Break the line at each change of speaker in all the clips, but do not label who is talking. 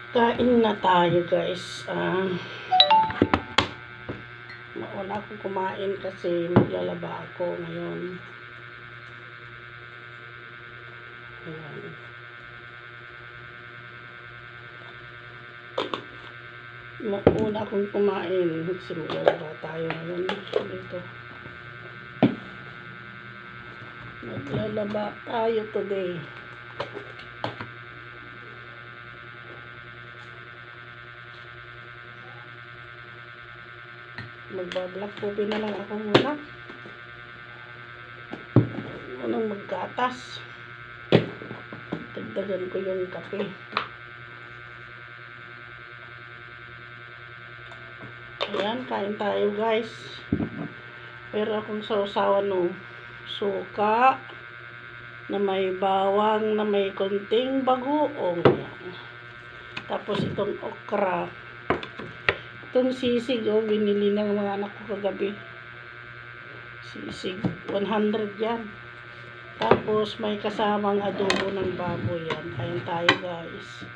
Kain na tayo, guys. Mauna akong kumain kasi maglalaba ako ngayon. Ayan. Mauna akong kumain kasi maglalaba tayo ngayon. Dito. Maglalaba tayo today. Magbablog po na lang ako muna. Unang maggatas. Dagdagan ko yung kape. Ayan, kain tayo, guys. Pero akong sausawan no, suka na may bawang na may konting bagoong. Ayan. Tapos itong okra. Itong sisig, oh, binili ng mga anak ko kagabi. Sisig, 100 yan. Tapos may kasamang adobo ng baboy yan. Kain tayo, guys.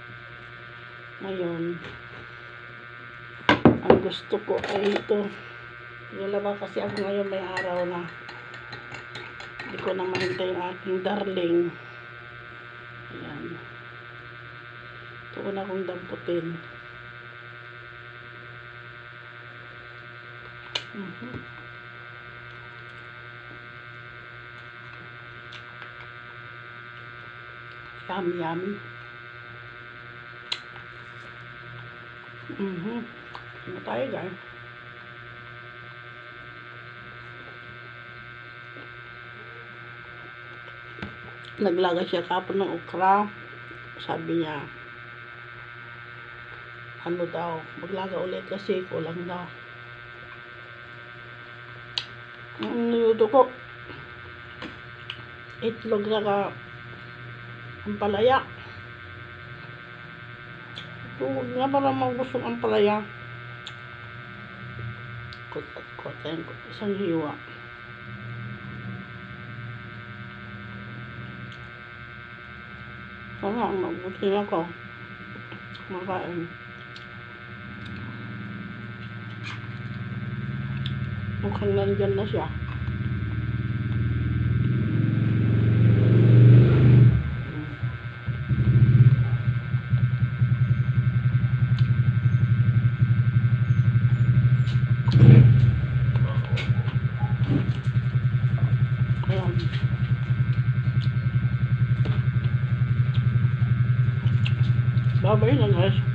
Ngayon, ang gusto ko ay ito. Lalaba kasi ako ngayon, may araw na. Hindi ko na mahintay yung aking darling. Ayan. Ito ko na kong damputin. Yummy, yummy. Ano tayo, guys? Naglaga siya kapon ng okra. Sabi niya, ano daw, maglaga ulit kasi kulang daw. Niluto ko itlog na ampalaya. Huwag nga para magusong ampalaya. Kotayin ko isang hiwa. Parang mabuti ako makain. Mukhang nandyan na siya. Ayan. Babay na, guys.